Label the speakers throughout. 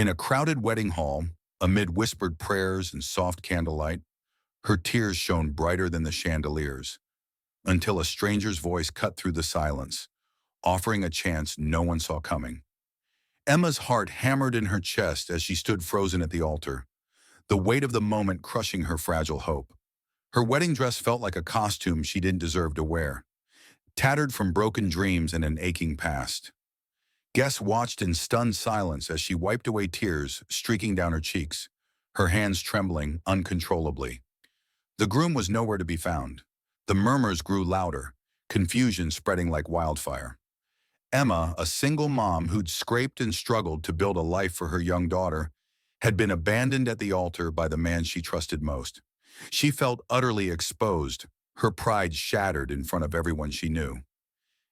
Speaker 1: In a crowded wedding hall, amid whispered prayers and soft candlelight, her tears shone brighter than the chandeliers, until a stranger's voice cut through the silence, offering a chance no one saw coming. Emma's heart hammered in her chest as she stood frozen at the altar, the weight of the moment crushing her fragile hope. Her wedding dress felt like a costume she didn't deserve to wear, tattered from broken dreams and an aching past. Guests watched in stunned silence as she wiped away tears streaking down her cheeks, her hands trembling uncontrollably. The groom was nowhere to be found. The murmurs grew louder, confusion spreading like wildfire. Emma, a single mom who'd scraped and struggled to build a life for her young daughter, had been abandoned at the altar by the man she trusted most. She felt utterly exposed, her pride shattered in front of everyone she knew.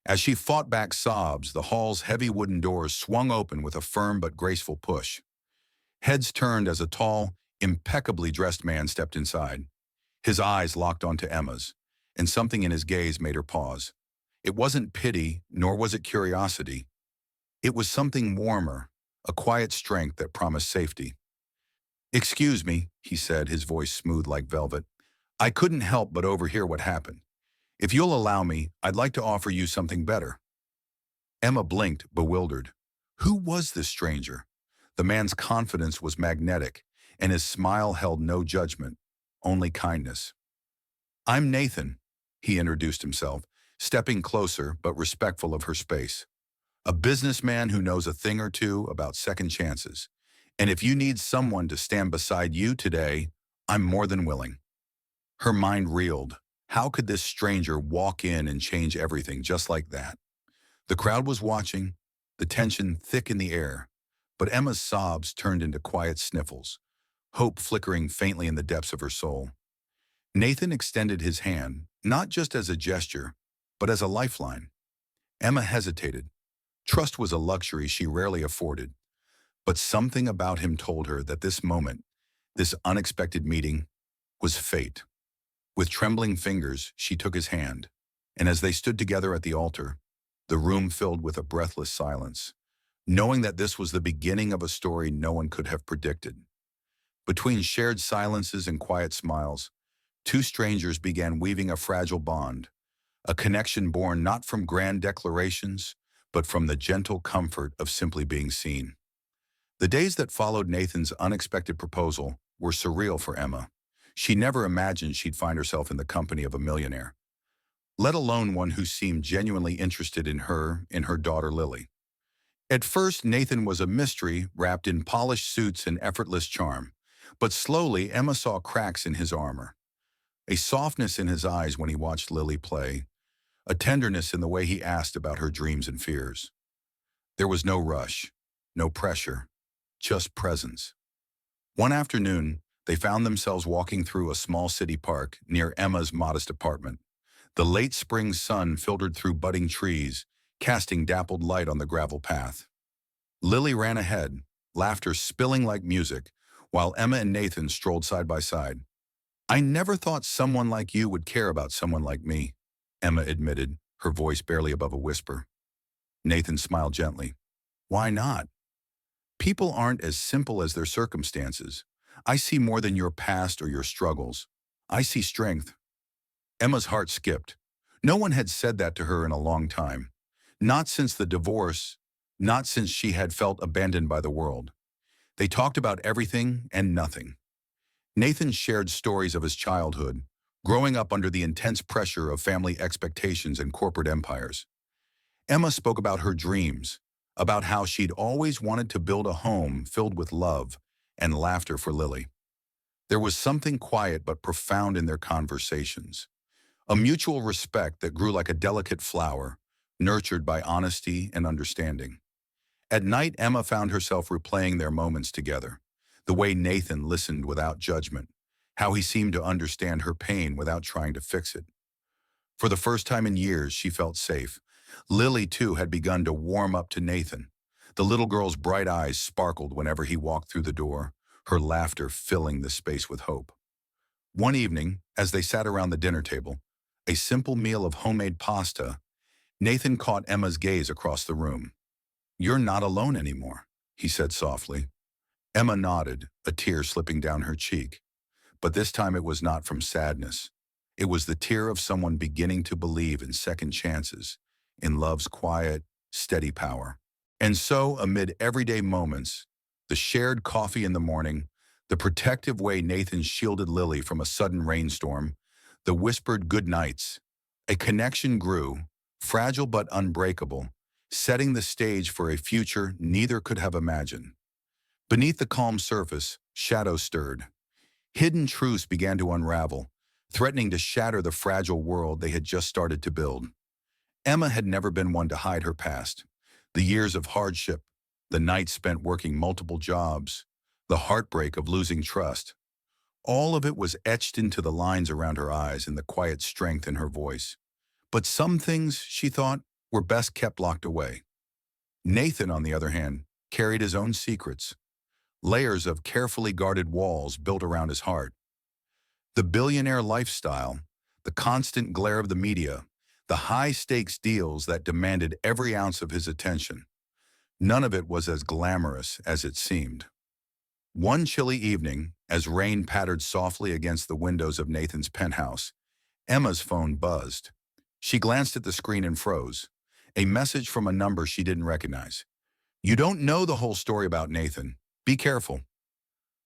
Speaker 1: As she fought back sobs, the hall's heavy wooden doors swung open with a firm but graceful push. Heads turned as a tall, impeccably dressed man stepped inside. His eyes locked onto Emma's, and something in his gaze made her pause. It wasn't pity, nor was it curiosity. It was something warmer, a quiet strength that promised safety. "Excuse me," he said, his voice smooth like velvet. "I couldn't help but overhear what happened. If you'll allow me, I'd like to offer you something better." Emma blinked, bewildered. Who was this stranger? The man's confidence was magnetic, and his smile held no judgment, only kindness. "I'm Nathan," he introduced himself, stepping closer but respectful of her space. "A businessman who knows a thing or two about second chances. And if you need someone to stand beside you today, I'm more than willing." Her mind reeled. How could this stranger walk in and change everything just like that? The crowd was watching, the tension thick in the air, but Emma's sobs turned into quiet sniffles, hope flickering faintly in the depths of her soul. Nathan extended his hand, not just as a gesture, but as a lifeline. Emma hesitated. Trust was a luxury she rarely afforded, but something about him told her that this moment, this unexpected meeting, was fate. With trembling fingers, she took his hand, and as they stood together at the altar, the room filled with a breathless silence, knowing that this was the beginning of a story no one could have predicted. Between shared silences and quiet smiles, two strangers began weaving a fragile bond, a connection born not from grand declarations, but from the gentle comfort of simply being seen. The days that followed Nathan's unexpected proposal were surreal for Emma. She never imagined she'd find herself in the company of a millionaire, let alone one who seemed genuinely interested in her daughter Lily. At first, Nathan was a mystery wrapped in polished suits and effortless charm, but slowly Emma saw cracks in his armor, a softness in his eyes when he watched Lily play, a tenderness in the way he asked about her dreams and fears. There was no rush, no pressure, just presence. One afternoon, they found themselves walking through a small city park near Emma's modest apartment. The late spring sun filtered through budding trees, casting dappled light on the gravel path. Lily ran ahead, laughter spilling like music, while Emma and Nathan strolled side by side. "I never thought someone like you would care about someone like me," Emma admitted, her voice barely above a whisper. Nathan smiled gently. "Why not? People aren't as simple as their circumstances. I see more than your past or your struggles. I see strength." Emma's heart skipped. No one had said that to her in a long time. Not since the divorce, not since she had felt abandoned by the world. They talked about everything and nothing. Nathan shared stories of his childhood, growing up under the intense pressure of family expectations and corporate empires. Emma spoke about her dreams, about how she'd always wanted to build a home filled with love and laughter for Lily. There was something quiet but profound in their conversations, a mutual respect that grew like a delicate flower, nurtured by honesty and understanding. At night, Emma found herself replaying their moments together, the way Nathan listened without judgment, how he seemed to understand her pain without trying to fix it. For the first time in years, she felt safe. Lily, too, had begun to warm up to Nathan. The little girl's bright eyes sparkled whenever he walked through the door, her laughter filling the space with hope. One evening, as they sat around the dinner table, a simple meal of homemade pasta, Nathan caught Emma's gaze across the room. "You're not alone anymore," he said softly. Emma nodded, a tear slipping down her cheek. But this time it was not from sadness. It was the tear of someone beginning to believe in second chances, in love's quiet, steady power. And so, amid everyday moments, the shared coffee in the morning, the protective way Nathan shielded Lily from a sudden rainstorm, the whispered good nights, a connection grew, fragile but unbreakable, setting the stage for a future neither could have imagined. Beneath the calm surface, shadows stirred. Hidden truths began to unravel, threatening to shatter the fragile world they had just started to build. Emma had never been one to hide her past. The years of hardship, the nights spent working multiple jobs, the heartbreak of losing trust. All of it was etched into the lines around her eyes and the quiet strength in her voice. But some things, she thought, were best kept locked away. Nathan, on the other hand, carried his own secrets, layers of carefully guarded walls built around his heart. The billionaire lifestyle, the constant glare of the media, the high-stakes deals that demanded every ounce of his attention. None of it was as glamorous as it seemed. One chilly evening, as rain pattered softly against the windows of Nathan's penthouse, Emma's phone buzzed. She glanced at the screen and froze. A message from a number she didn't recognize. "You don't know the whole story about Nathan. Be careful."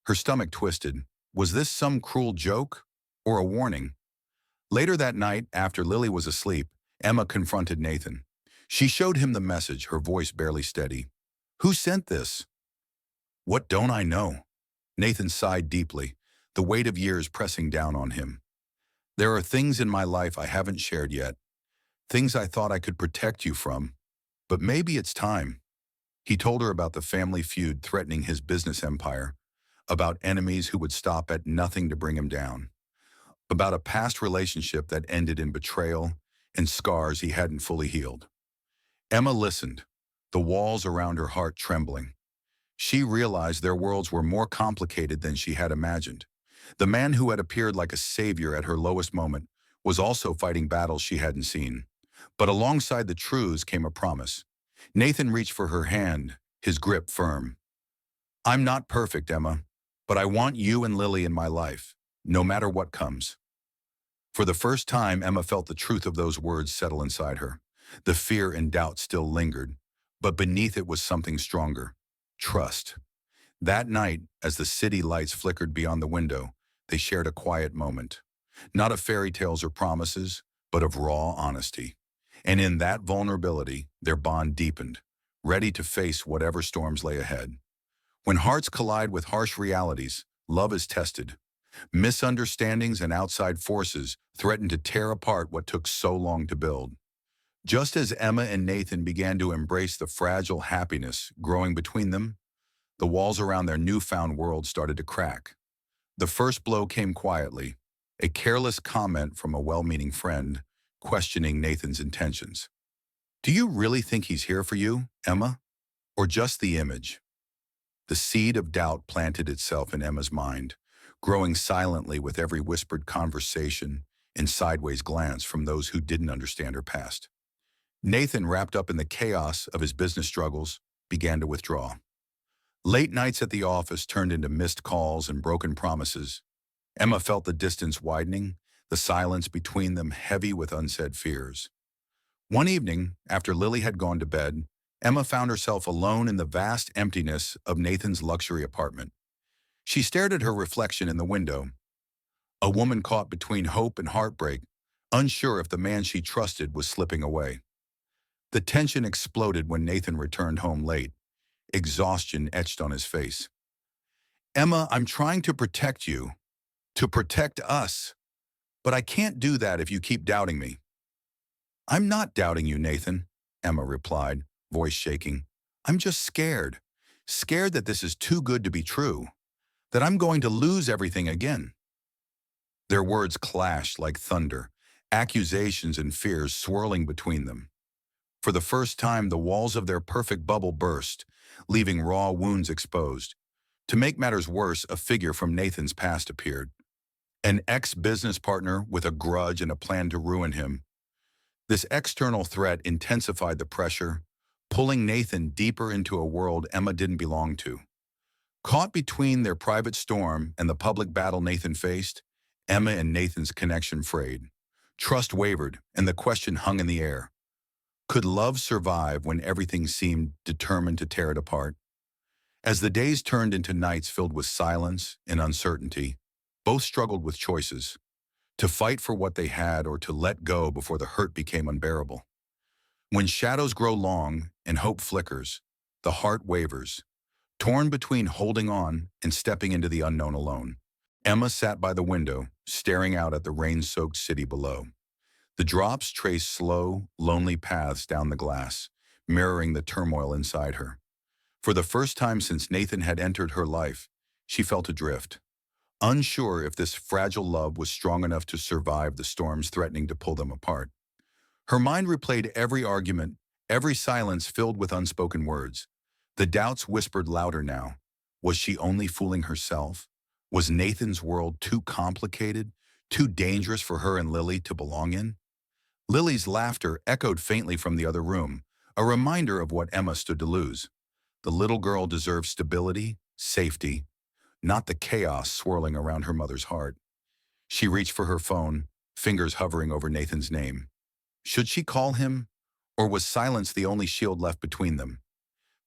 Speaker 1: Her stomach twisted. Was this some cruel joke or a warning? Later that night, after Lily was asleep, Emma confronted Nathan. She showed him the message, her voice barely steady. "Who sent this?" "What don't I know?" Nathan sighed deeply, the weight of years pressing down on him. "There are things in my life I haven't shared yet, things I thought I could protect you from, but maybe it's time." He told her about the family feud threatening his business empire, about enemies who would stop at nothing to bring him down, about a past relationship that ended in betrayal and scars he hadn't fully healed. Emma listened, the walls around her heart trembling. She realized their worlds were more complicated than she had imagined. The man who had appeared like a savior at her lowest moment was also fighting battles she hadn't seen. But alongside the truths came a promise. Nathan reached for her hand, his grip firm. "I'm not perfect, Emma, but I want you and Lily in my life, no matter what comes." For the first time, Emma felt the truth of those words settle inside her. The fear and doubt still lingered, but beneath it was something stronger. Trust. That night, as the city lights flickered beyond the window, they shared a quiet moment. Not of fairy tales or promises, but of raw honesty. And in that vulnerability, their bond deepened, ready to face whatever storms lay ahead. When hearts collide with harsh realities, love is tested. Misunderstandings and outside forces threaten to tear apart what took so long to build. Just as Emma and Nathan began to embrace the fragile happiness growing between them, the walls around their newfound world started to crack. The first blow came quietly, a careless comment from a well-meaning friend questioning Nathan's intentions. "Do you really think he's here for you, Emma? Or just the image?" The seed of doubt planted itself in Emma's mind, growing silently with every whispered conversation and sideways glance from those who didn't understand her past. Nathan, wrapped up in the chaos of his business struggles, began to withdraw. Late nights at the office turned into missed calls and broken promises. Emma felt the distance widening, the silence between them heavy with unsaid fears. One evening, after Lily had gone to bed, Emma found herself alone in the vast emptiness of Nathan's luxury apartment. She stared at her reflection in the window, a woman caught between hope and heartbreak, unsure if the man she trusted was slipping away. The tension exploded when Nathan returned home late, exhaustion etched on his face. "Emma, I'm trying to protect you, to protect us, but I can't do that if you keep doubting me." "I'm not doubting you, Nathan," Emma replied, voice shaking. "I'm just scared. Scared that this is too good to be true, that I'm going to lose everything again." Their words clashed like thunder, accusations and fears swirling between them. For the first time, the walls of their perfect bubble burst, leaving raw wounds exposed. To make matters worse, a figure from Nathan's past appeared. An ex-business partner with a grudge and a plan to ruin him. This external threat intensified the pressure, pulling Nathan deeper into a world Emma didn't belong to. Caught between their private storm and the public battle Nathan faced, Emma and Nathan's connection frayed. Trust wavered, and the question hung in the air. Could love survive when everything seemed determined to tear it apart? As the days turned into nights filled with silence and uncertainty, both struggled with choices, to fight for what they had or to let go before the hurt became unbearable. When shadows grow long and hope flickers, the heart wavers, torn between holding on and stepping into the unknown alone. Emma sat by the window, staring out at the rain-soaked city below. The drops traced slow, lonely paths down the glass, mirroring the turmoil inside her. For the first time since Nathan had entered her life, she felt adrift, unsure if this fragile love was strong enough to survive the storms threatening to pull them apart. Her mind replayed every argument, every silence filled with unspoken words. The doubts whispered louder now. Was she only fooling herself? Was Nathan's world too complicated, too dangerous for her and Lily to belong in? Lily's laughter echoed faintly from the other room, a reminder of what Emma stood to lose. The little girl deserved stability, safety, not the chaos swirling around her mother's heart. She reached for her phone, fingers hovering over Nathan's name. Should she call him, or was silence the only shield left between them?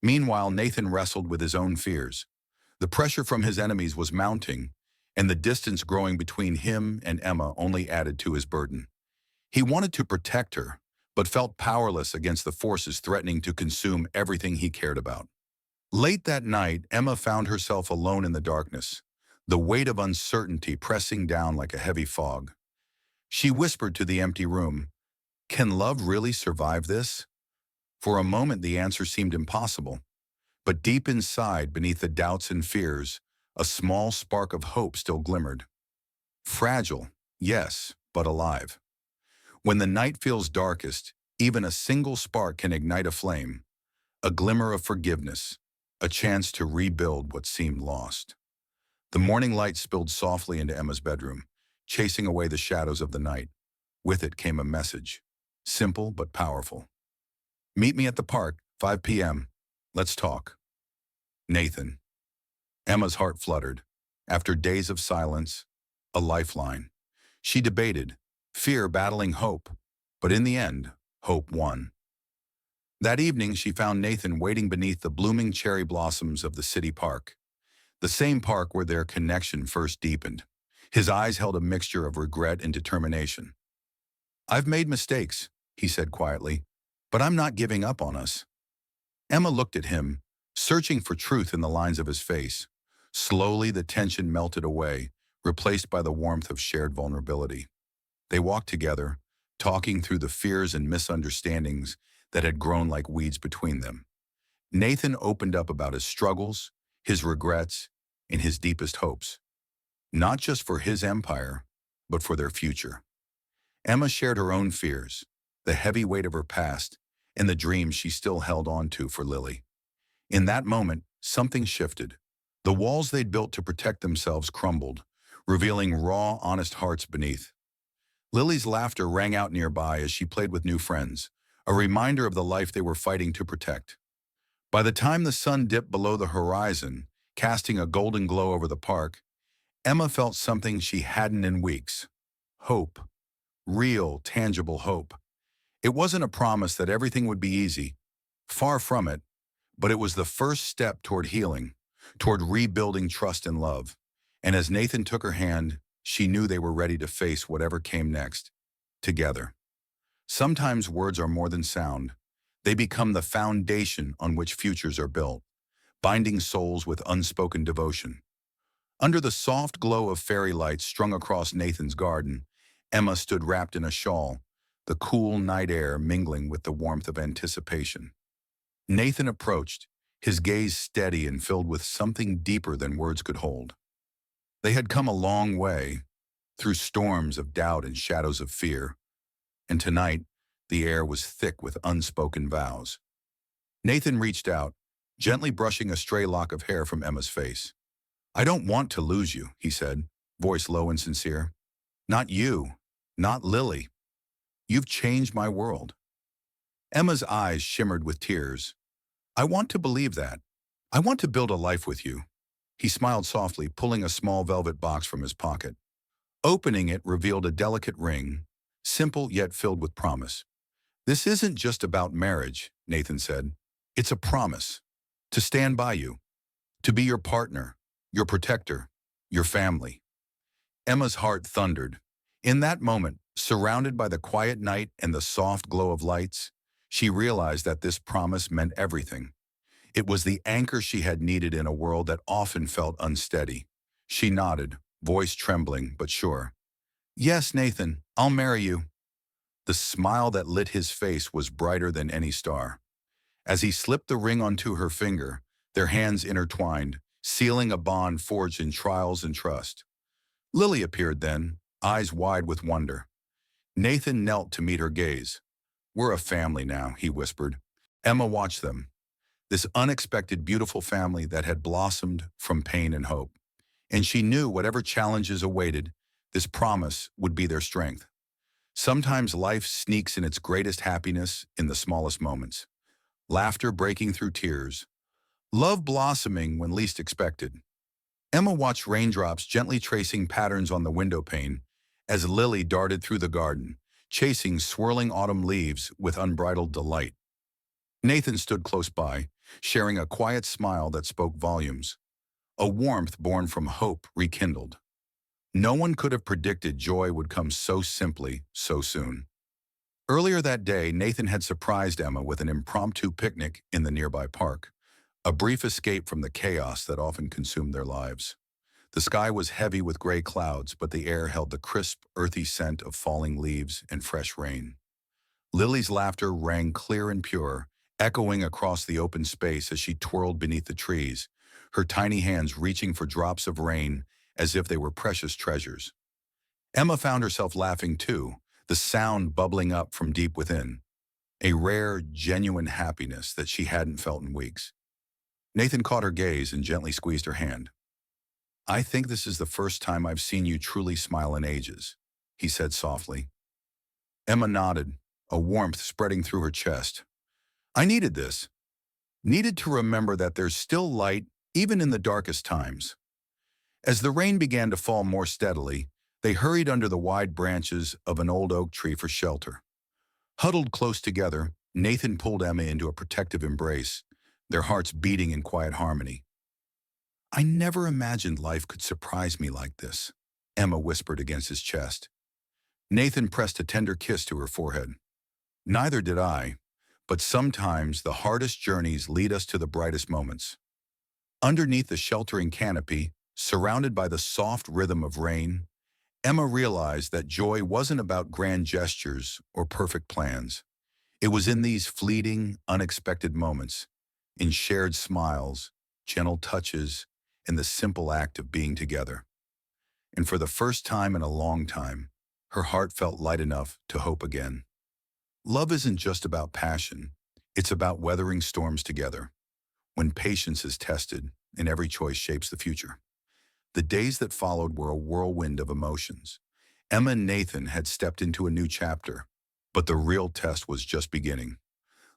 Speaker 1: Meanwhile, Nathan wrestled with his own fears. The pressure from his enemies was mounting, and the distance growing between him and Emma only added to his burden. He wanted to protect her, but felt powerless against the forces threatening to consume everything he cared about. Late that night, Emma found herself alone in the darkness, the weight of uncertainty pressing down like a heavy fog. She whispered to the empty room, "Can love really survive this?" For a moment, the answer seemed impossible. But deep inside, beneath the doubts and fears, a small spark of hope still glimmered. Fragile, yes, but alive. When the night feels darkest, even a single spark can ignite a flame, a glimmer of forgiveness, a chance to rebuild what seemed lost. The morning light spilled softly into Emma's bedroom, chasing away the shadows of the night. With it came a message, simple but powerful. Meet me at the park, 5 p.m. Let's talk. Nathan. Emma's heart fluttered. After days of silence, a lifeline. She debated, fear battling hope, but in the end, hope won. That evening, she found Nathan waiting beneath the blooming cherry blossoms of the city park, the same park where their connection first deepened. His eyes held a mixture of regret and determination. "I've made mistakes," he said quietly, "but I'm not giving up on us." Emma looked at him, searching for truth in the lines of his face. Slowly, the tension melted away, replaced by the warmth of shared vulnerability. They walked together, talking through the fears and misunderstandings that had grown like weeds between them. Nathan opened up about his struggles, his regrets, and his deepest hopes, not just for his empire, but for their future. Emma shared her own fears, the heavy weight of her past, and the dreams she still held on to for Lily. In that moment, something shifted. The walls they'd built to protect themselves crumbled, revealing raw, honest hearts beneath. Lily's laughter rang out nearby as she played with new friends, a reminder of the life they were fighting to protect. By the time the sun dipped below the horizon, casting a golden glow over the park, Emma felt something she hadn't in weeks. Hope. Real, tangible hope. It wasn't a promise that everything would be easy. Far from it. But it was the first step toward healing, toward rebuilding trust and love. And as Nathan took her hand, she knew they were ready to face whatever came next, together. Sometimes words are more than sound. They become the foundation on which futures are built, binding souls with unspoken devotion. Under the soft glow of fairy lights strung across Nathan's garden, Emma stood wrapped in a shawl, the cool night air mingling with the warmth of anticipation. Nathan approached, his gaze steady and filled with something deeper than words could hold. They had come a long way, through storms of doubt and shadows of fear, and tonight the air was thick with unspoken vows. Nathan reached out, gently brushing a stray lock of hair from Emma's face. "I don't want to lose you," he said, voice low and sincere. "Not you, not Lily. You've changed my world." Emma's eyes shimmered with tears. "I want to believe that. I want to build a life with you." He smiled softly, pulling a small velvet box from his pocket. Opening it revealed a delicate ring, simple yet filled with promise. "This isn't just about marriage," Nathan said. "It's a promise. To stand by you. To be your partner, your protector, your family." Emma's heart thundered. In that moment, surrounded by the quiet night and the soft glow of lights, she realized that this promise meant everything. It was the anchor she had needed in a world that often felt unsteady. She nodded, voice trembling but sure. "Yes, Nathan, I'll marry you." The smile that lit his face was brighter than any star. As he slipped the ring onto her finger, their hands intertwined, sealing a bond forged in trials and trust. Lily appeared then, eyes wide with wonder. Nathan knelt to meet her gaze. "We're a family now," he whispered. Emma watched them, this unexpected beautiful family that had blossomed from pain and hope. And she knew whatever challenges awaited, this promise would be their strength. Sometimes life sneaks in its greatest happiness in the smallest moments. Laughter breaking through tears. Love blossoming when least expected. Emma watched raindrops gently tracing patterns on the window pane as Lily darted through the garden, chasing swirling autumn leaves with unbridled delight. Nathan stood close by, sharing a quiet smile that spoke volumes, a warmth born from hope rekindled. No one could have predicted joy would come so simply, so soon. Earlier that day, Nathan had surprised Emma with an impromptu picnic in the nearby park, a brief escape from the chaos that often consumed their lives. The sky was heavy with gray clouds, but the air held the crisp, earthy scent of falling leaves and fresh rain. Lily's laughter rang clear and pure, echoing across the open space as she twirled beneath the trees, her tiny hands reaching for drops of rain as if they were precious treasures. Emma found herself laughing too, the sound bubbling up from deep within, a rare, genuine happiness that she hadn't felt in weeks. Nathan caught her gaze and gently squeezed her hand. "I think this is the first time I've seen you truly smile in ages," he said softly. Emma nodded, a warmth spreading through her chest. "I needed this. Needed to remember that there's still light even in the darkest times." As the rain began to fall more steadily, they hurried under the wide branches of an old oak tree for shelter. Huddled close together, Nathan pulled Emma into a protective embrace, their hearts beating in quiet harmony. "I never imagined life could surprise me like this," Emma whispered against his chest. Nathan pressed a tender kiss to her forehead. "Neither did I, but sometimes the hardest journeys lead us to the brightest moments." Underneath the sheltering canopy, surrounded by the soft rhythm of rain, Emma realized that joy wasn't about grand gestures or perfect plans. It was in these fleeting, unexpected moments, in shared smiles, gentle touches, and the simple act of being together. And for the first time in a long time, her heart felt light enough to hope again. Love isn't just about passion, it's about weathering storms together, when patience is tested and every choice shapes the future. The days that followed were a whirlwind of emotions. Emma and Nathan had stepped into a new chapter, but the real test was just beginning.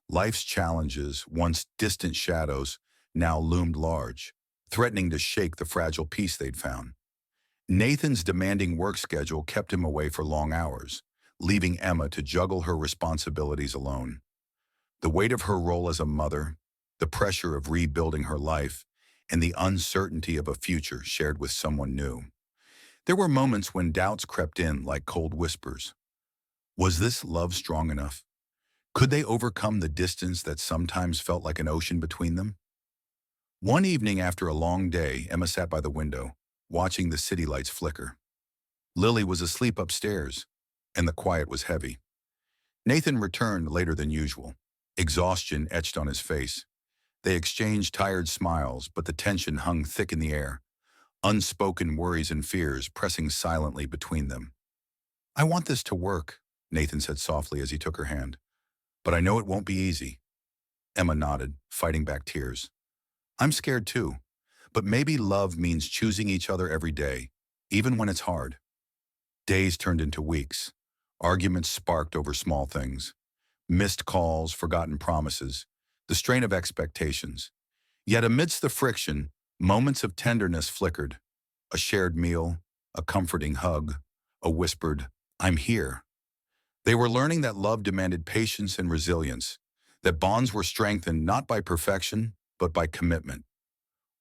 Speaker 1: Life's challenges, once distant shadows, now loomed large, threatening to shake the fragile peace they'd found. Nathan's demanding work schedule kept him away for long hours, leaving Emma to juggle her responsibilities alone. The weight of her role as a mother, the pressure of rebuilding her life, and the uncertainty of a future shared with someone new. There were moments when doubts crept in like cold whispers. Was this love strong enough? Could they overcome the distance that sometimes felt like an ocean between them? One evening after a long day, Emma sat by the window, watching the city lights flicker. Lily was asleep upstairs, and the quiet was heavy. Nathan returned later than usual, exhaustion etched on his face. They exchanged tired smiles, but the tension hung thick in the air, unspoken worries and fears pressing silently between them. "I want this to work," Nathan said softly as he took her hand. "But I know it won't be easy." Emma nodded, fighting back tears. "I'm scared too, but maybe love means choosing each other every day, even when it's hard." Days turned into weeks. Arguments sparked over small things. Missed calls, forgotten promises, the strain of expectations. Yet amidst the friction, Moments of tenderness flickered, a shared meal, a comforting hug, a whispered, "I'm here." They were learning that love demanded patience and resilience, that bonds were strengthened not by perfection, but by commitment.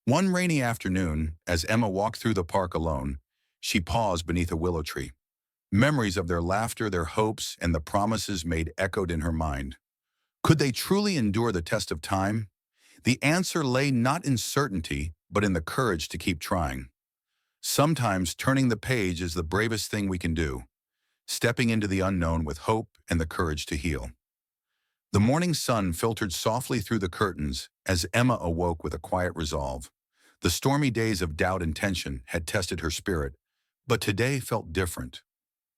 Speaker 1: One rainy afternoon, as Emma walked through the park alone, she paused beneath a willow tree. Memories of their laughter, their hopes, and the promises made echoed in her mind. Could they truly endure the test of time? The answer lay not in certainty, but in the courage to keep trying. Sometimes turning the page is the bravest thing we can do, stepping into the unknown with hope and the courage to heal. The morning sun filtered softly through the curtains as Emma awoke with a quiet resolve. The stormy days of doubt and tension had tested her spirit, but today felt different,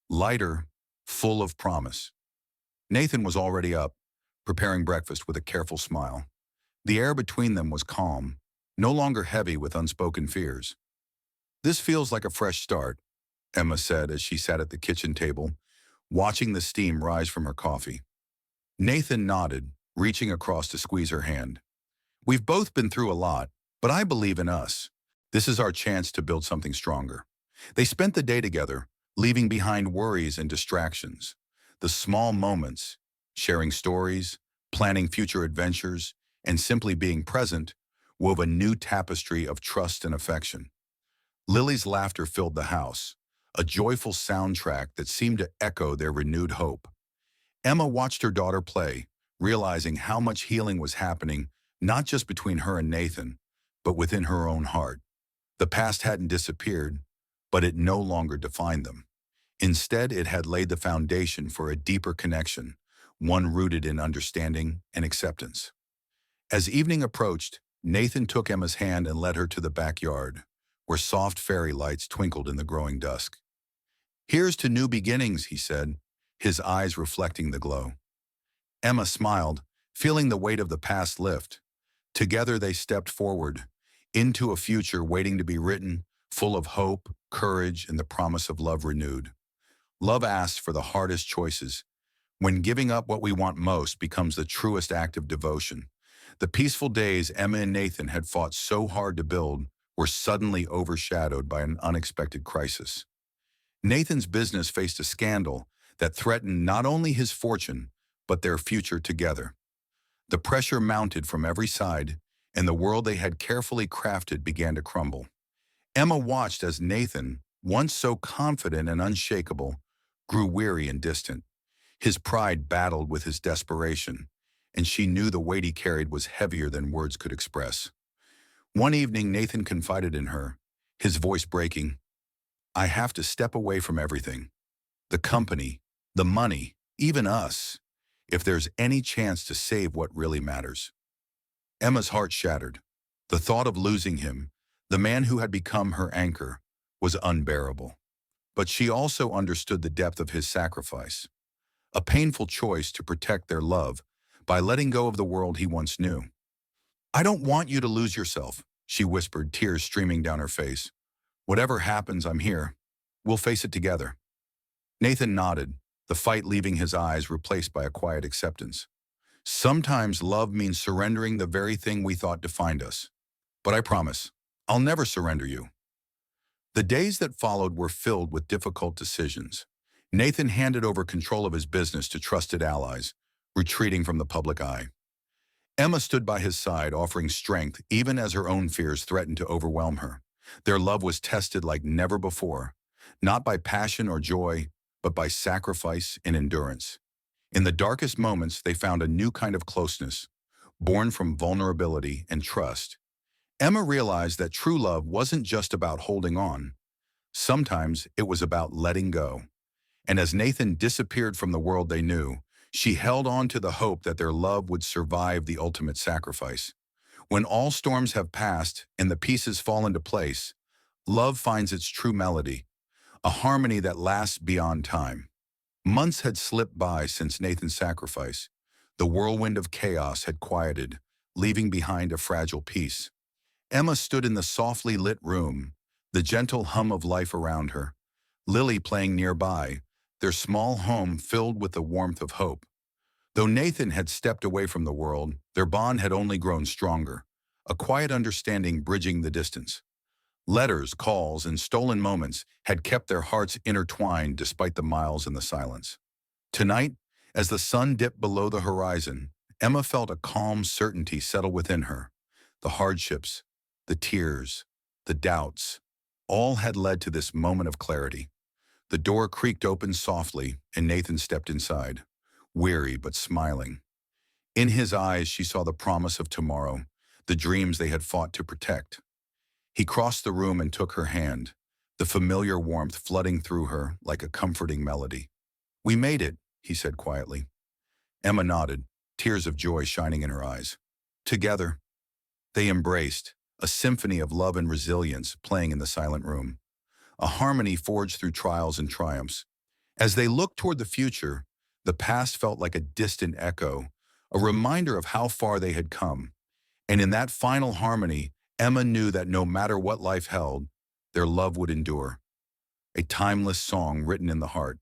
Speaker 1: lighter, full of promise. Nathan was already up, preparing breakfast with a careful smile. The air between them was calm, no longer heavy with unspoken fears. "This feels like a fresh start," Emma said as she sat at the kitchen table, watching the steam rise from her coffee. Nathan nodded, reaching across to squeeze her hand. "We've both been through a lot, but I believe in us. This is our chance to build something stronger." They spent the day together, leaving behind worries and distractions. The small moments, sharing stories, planning future adventures, and simply being present, wove a new tapestry of trust and affection. Lily's laughter filled the house, a joyful soundtrack that seemed to echo their renewed hope. Emma watched her daughter play, realizing how much healing was happening not just between her and Nathan, but within her own heart. The past hadn't disappeared, but it no longer defined them. Instead, it had laid the foundation for a deeper connection, one rooted in understanding and acceptance. As evening approached, Nathan took Emma's hand and led her to the backyard, where soft fairy lights twinkled in the growing dusk. "Here's to new beginnings," he said, his eyes reflecting the glow. Emma smiled, feeling the weight of the past lift. Together they stepped forward, into a future waiting to be written, full of hope, courage, and the promise of love renewed. Love asks for the hardest choices, when giving up what we want most becomes the truest act of devotion. The peaceful days Emma and Nathan had fought so hard to build were suddenly overshadowed by an unexpected crisis. Nathan's business faced a scandal that threatened not only his fortune, but their future together. The pressure mounted from every side, and the world they had carefully crafted began to crumble. Emma watched as Nathan, once so confident and unshakable, grew weary and distant. His pride battled with his desperation, and she knew the weight he carried was heavier than words could express. One evening, Nathan confided in her, his voice breaking, "I have to step away from everything. The company, the money, even us, if there's any chance to save what really matters." Emma's heart shattered. The thought of losing him, the man who had become her anchor, was unbearable. But she also understood the depth of his sacrifice, a painful choice to protect their love by letting go of the world he once knew. "I don't want you to lose yourself," she whispered, tears streaming down her face. "Whatever happens, I'm here. We'll face it together." Nathan nodded, the fight leaving his eyes replaced by a quiet acceptance. "Sometimes love means surrendering the very thing we thought defined us. But I promise, I'll never surrender you." The days that followed were filled with difficult decisions. Nathan handed over control of his business to trusted allies, retreating from the public eye. Emma stood by his side, offering strength even as her own fears threatened to overwhelm her. Their love was tested like never before, not by passion or joy, but by sacrifice and endurance. In the darkest moments, they found a new kind of closeness, born from vulnerability and trust. Emma realized that true love wasn't just about holding on. Sometimes it was about letting go. And as Nathan disappeared from the world they knew, she held on to the hope that their love would survive the ultimate sacrifice. When all storms have passed and the pieces fall into place, love finds its true melody, a harmony that lasts beyond time. Months had slipped by since Nathan's sacrifice. The whirlwind of chaos had quieted, leaving behind a fragile peace. Emma stood in the softly lit room, the gentle hum of life around her, Lily playing nearby, their small home filled with the warmth of hope. Though Nathan had stepped away from the world, their bond had only grown stronger, a quiet understanding bridging the distance. Letters, calls, and stolen moments had kept their hearts intertwined despite the miles and the silence. Tonight, as the sun dipped below the horizon, Emma felt a calm certainty settle within her. The hardships, the tears, the doubts, all had led to this moment of clarity. The door creaked open softly, and Nathan stepped inside, weary but smiling. In his eyes, she saw the promise of tomorrow, the dreams they had fought to protect. He crossed the room and took her hand, the familiar warmth flooding through her like a comforting melody. "We made it," he said quietly. Emma nodded, tears of joy shining in her eyes. Together, they embraced, a symphony of love and resilience playing in the silent room, a harmony forged through trials and triumphs. As they looked toward the future, the past felt like a distant echo, a reminder of how far they had come. And in that final harmony, Emma knew that no matter what life held, their love would endure. A timeless song written in the heart.